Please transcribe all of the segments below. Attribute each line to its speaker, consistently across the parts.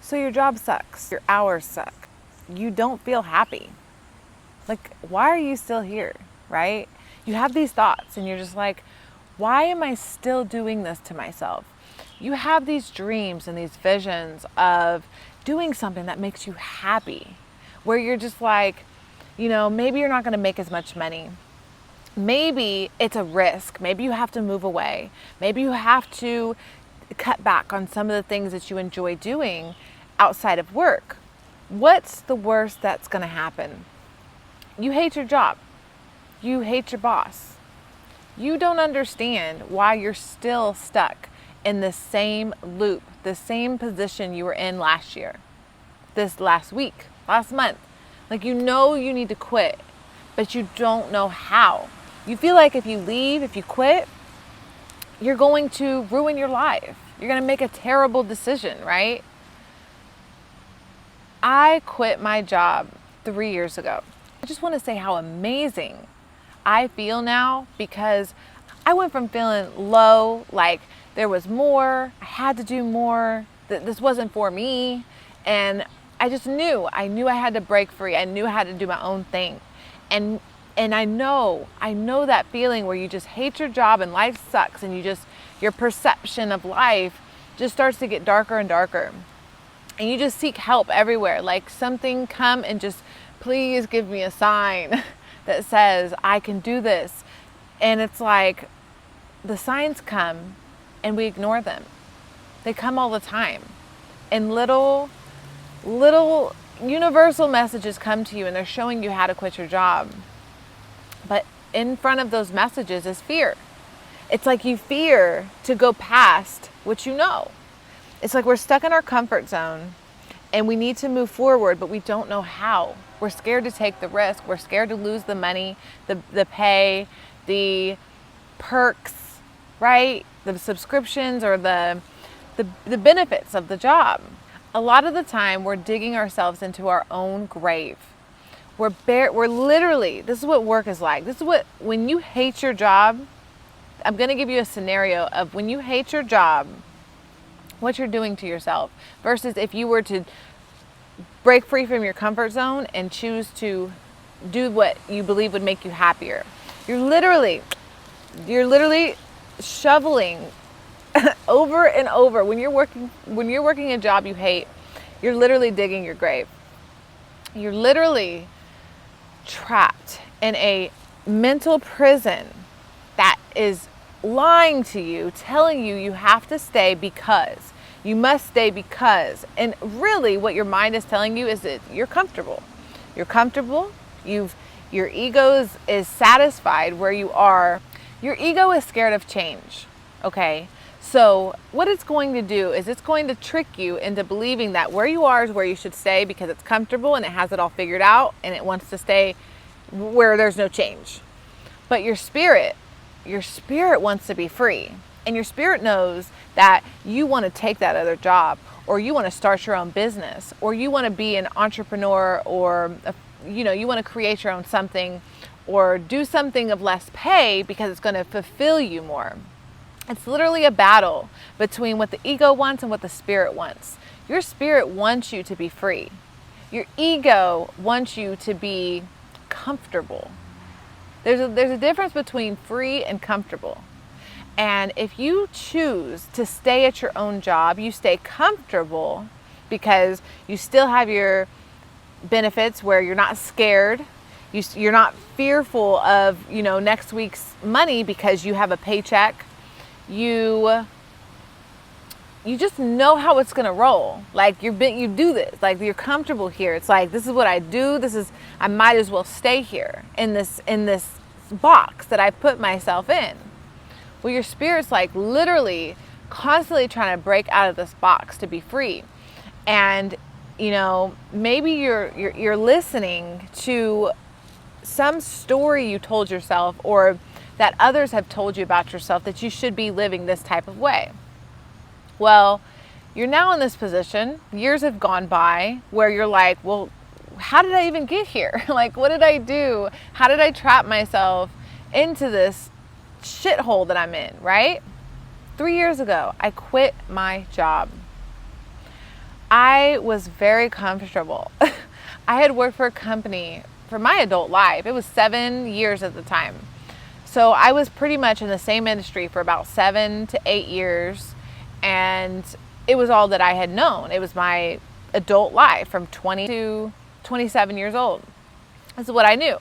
Speaker 1: So your job sucks, your hours suck, you don't feel happy. Like, why are you still here, right? You have these thoughts and you're just like, why am I still doing this to myself? You have these dreams and these visions of doing something that makes you happy, where you're just like, maybe you're not going to make as much money. Maybe it's a risk. Maybe you have to move away. Maybe you have to cut back on some of the things that you enjoy doing outside of work. What's the worst that's going to happen? You hate your job. You hate your boss. You don't understand why you're still stuck in the same loop, the same position you were in last year, this last week, last month. Like, you need to quit, but you don't know how. You feel like if you leave, if you quit, you're going to ruin your life. You're going to make a terrible decision, right? I quit my job 3 years ago. I just want to say how amazing I feel now, because I went from feeling low, like there was more, I had to do more, that this wasn't for me. And I just knew I had to break free. I knew I had to do my own thing. And I know that feeling where you just hate your job and life sucks, and your perception of life just starts to get darker and darker. And you just seek help everywhere. Like, something come and just please give me a sign that says I can do this. And it's like the signs come and we ignore them. They come all the time. And little universal messages come to you, and they're showing you how to quit your job. But in front of those messages is fear. It's like you fear to go past what you know. It's like we're stuck in our comfort zone and we need to move forward, but we don't know how. We're scared to take the risk. We're scared to lose the money, the pay, the perks, right? The subscriptions or the benefits of the job. A lot of the time we're digging ourselves into our own grave. We're literally, this is what work is like. This is when you hate your job, I'm going to give you a scenario of when you hate your job, what you're doing to yourself, versus if you were to break free from your comfort zone and choose to do what you believe would make you happier. You're literally shoveling over and over. When you're working a job you hate, you're literally digging your grave. You're literally trapped in a mental prison that is lying to you, telling you you have to stay because. You must stay because. And really what your mind is telling you is that you're comfortable. You're comfortable. Your ego is satisfied where you are. Your ego is scared of change. Okay? So what it's going to do is it's going to trick you into believing that where you are is where you should stay because it's comfortable and it has it all figured out and it wants to stay where there's no change. But your spirit wants to be free. And your spirit knows that you want to take that other job, or you want to start your own business, or you want to be an entrepreneur, or you want to create your own something, or do something of less pay because it's going to fulfill you more. It's literally a battle between what the ego wants and what the spirit wants. Your spirit wants you to be free. Your ego wants you to be comfortable. There's a difference between free and comfortable. And if you choose to stay at your own job, you stay comfortable because you still have your benefits where you're not scared. You're not fearful of, next week's money because you have a paycheck. You just know how it's going to roll. Like you do this, like you're comfortable here. It's like, this is what I do. I might as well stay here in this box that I put myself in. Well, your spirit's like literally constantly trying to break out of this box to be free. And, maybe you're listening to some story you told yourself or that others have told you about yourself that you should be living this type of way. Well, you're now in this position. Years have gone by where you're like, well, how did I even get here? Like, what did I do? How did I trap myself into this shithole that I'm in, right? 3 years ago, I quit my job. I was very comfortable. I had worked for a company for my adult life. It was 7 years at the time. So I was pretty much in the same industry for about 7 to 8 years. And it was all that I had known. It was my adult life from 20 to 27 years old. This is what I knew.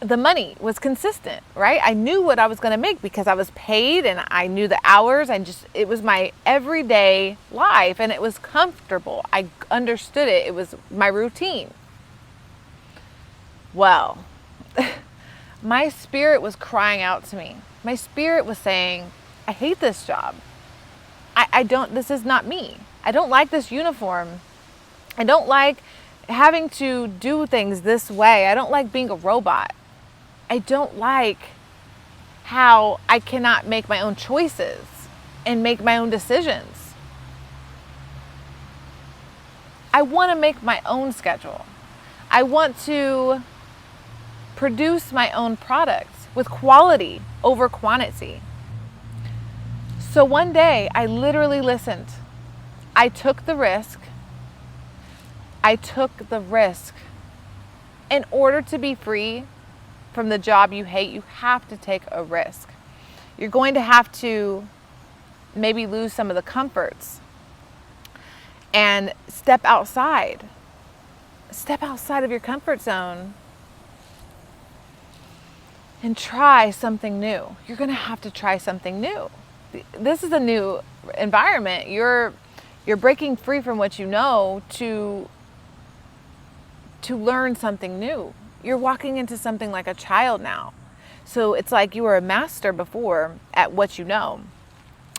Speaker 1: The money was consistent, right? I knew what I was going to make because I was paid and I knew the hours. It was my everyday life and it was comfortable. I understood it. It was my routine. Well, my spirit was crying out to me. My spirit was saying, I hate this job. This is not me. I don't like this uniform. I don't like having to do things this way. I don't like being a robot. I don't like how I cannot make my own choices and make my own decisions. I want to make my own schedule. I want to produce my own products with quality over quantity. So one day I literally listened. I took the risk. In order to be free from the job you hate, you have to take a risk. You're going to have to maybe lose some of the comforts and step outside. Step outside of your comfort zone and try something new. You're going to have to try something new. This is a new environment. You're breaking free from what you know to learn something new. You're walking into something like a child now. So it's like you were a master before at what you know.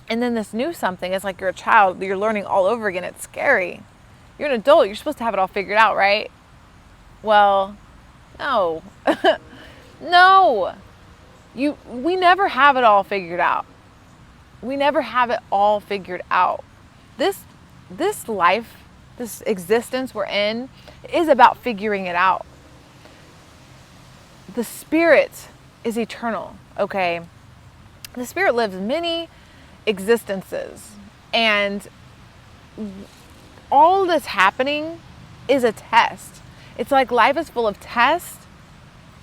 Speaker 1: And then this new something is like you're a child. You're learning all over again. It's scary. You're an adult. You're supposed to have it all figured out, right? Well, no. No. We never have it all figured out. We never have it all figured out. This life, this existence we're in is about figuring it out. The spirit is eternal, okay? The spirit lives many existences, and all that's happening is a test. It's like life is full of tests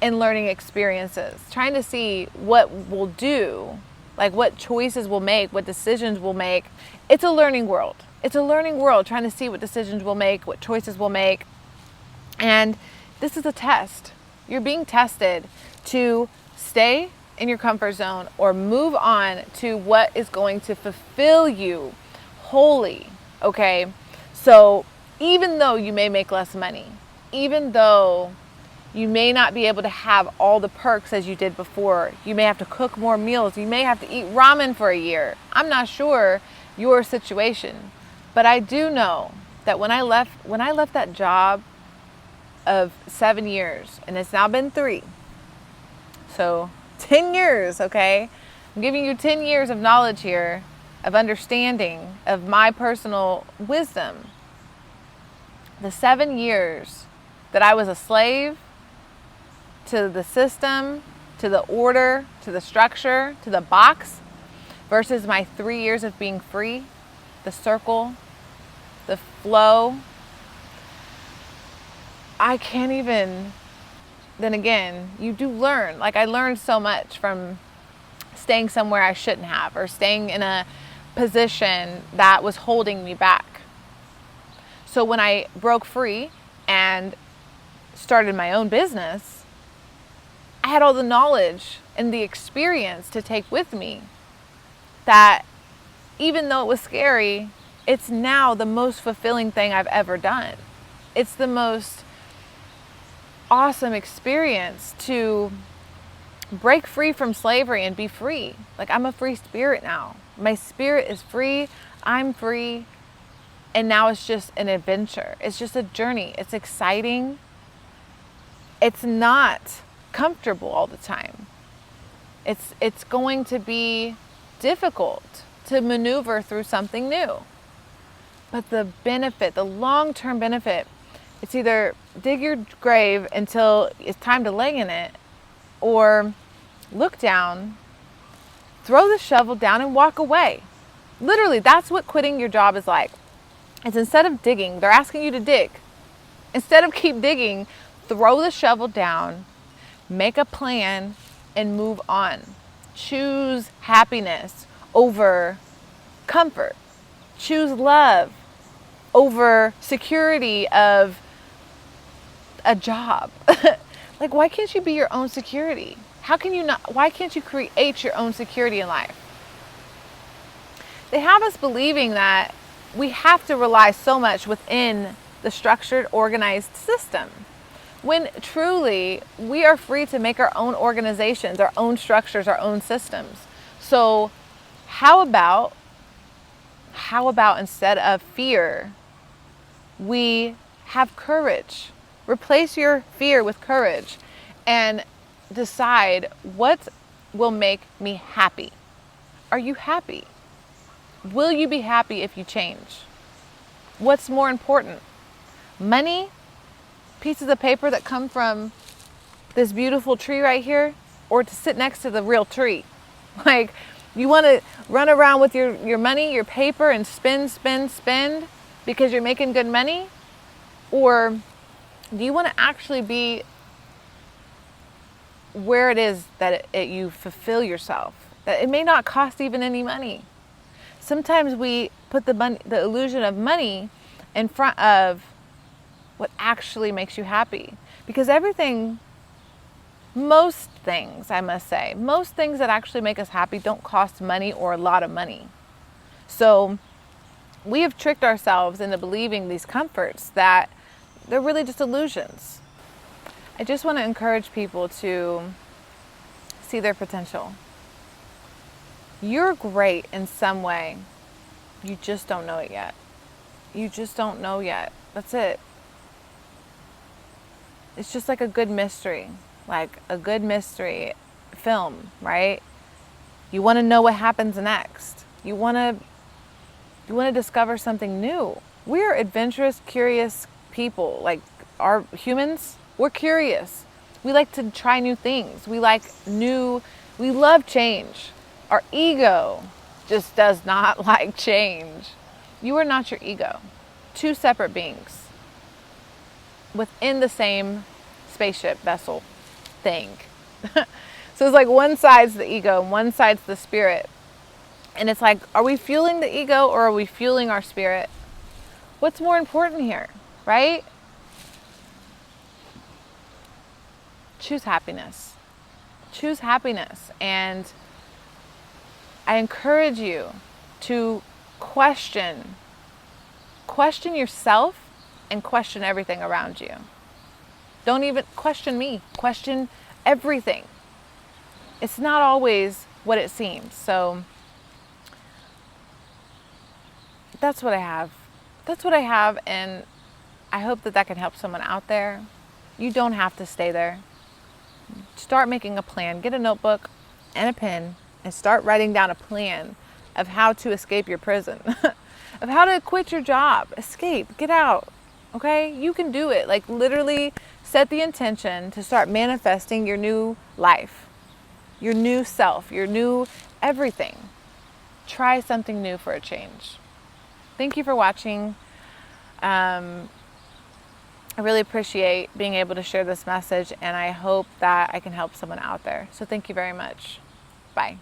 Speaker 1: and learning experiences, trying to see what we'll do, like what choices we'll make, what decisions we'll make. It's a learning world. It's a learning world, trying to see what decisions we'll make, what choices we'll make. And this is a test. You're being tested to stay in your comfort zone or move on to what is going to fulfill you wholly, okay? So even though you may make less money, even though you may not be able to have all the perks as you did before, you may have to cook more meals, you may have to eat ramen for a year. I'm not sure your situation, but I do know that when I left that job of 7 years, and it's now been 3. So 10 years, okay? I'm giving you 10 years of knowledge here, of understanding, of my personal wisdom. The 7 years that I was a slave to the system, to the order, to the structure, to the box, versus my 3 years of being free, the circle, the flow, I can't even. Then again, you do learn. Like I learned so much from staying somewhere I shouldn't have, or staying in a position that was holding me back. So when I broke free and started my own business, I had all the knowledge and the experience to take with me that even though it was scary, it's now the most fulfilling thing I've ever done. It's the most awesome experience to break free from slavery and be free. Like I'm a free spirit now. My spirit is free. I'm free. And now it's just an adventure. It's just a journey. It's exciting. It's not comfortable all the time. It's going to be difficult to maneuver through something new. But the benefit, the long-term benefit, it's either dig your grave until it's time to lay in it, or look down, throw the shovel down and walk away. Literally, that's what quitting your job is like. is instead of digging, they're asking you to dig. Instead of keep digging, throw the shovel down, make a plan, and move on. Choose happiness over comfort. Choose love over security of a job. Like, why can't you be your own security? How can you not? Why can't you create your own security in life? They have us believing that we have to rely so much within the structured, organized system, when truly we are free to make our own organizations, our own structures, our own systems. So how about instead of fear, we have courage? Replace your fear with courage and decide what will make me happy. Are you happy? Will you be happy if you change? What's more important? Money? Pieces of paper that come from this beautiful tree right here? Or to sit next to the real tree? Like, you want to run around with your money, your paper, and spend because you're making good money? Or do you want to actually be where it is that you fulfill yourself? That it may not cost even any money. Sometimes we put the illusion of money in front of what actually makes you happy. Because most things that actually make us happy don't cost money or a lot of money. So we have tricked ourselves into believing these comforts that they're really just illusions. I just want to encourage people to see their potential. You're great in some way. You just don't know it yet. You just don't know yet. That's it. It's just like a good mystery film, right? You want to know what happens next. You want to discover something new. We're adventurous, curious people. Like, our humans, we're curious. We like to try new things. We love change. Our ego just does not like change. You are not your ego. Two separate beings within the same spaceship vessel thing. So it's like one side's the ego and one side's the spirit. And it's like, are we fueling the ego or are we fueling our spirit? What's more important here, right? Choose happiness. Choose happiness. And I encourage you to question yourself and question everything around you. Don't even question me. Question everything. It's not always what it seems. So that's what I have. And I hope that can help someone out there. You don't have to stay there. Start making a plan. Get a notebook and a pen and start writing down a plan of how to escape your prison, of how to quit your job, escape, get out. Okay? You can do it. Like, literally set the intention to start manifesting your new life, your new self, your new everything. Try something new for a change. Thank you for watching. I really appreciate being able to share this message, and I hope that I can help someone out there. So thank you very much. Bye.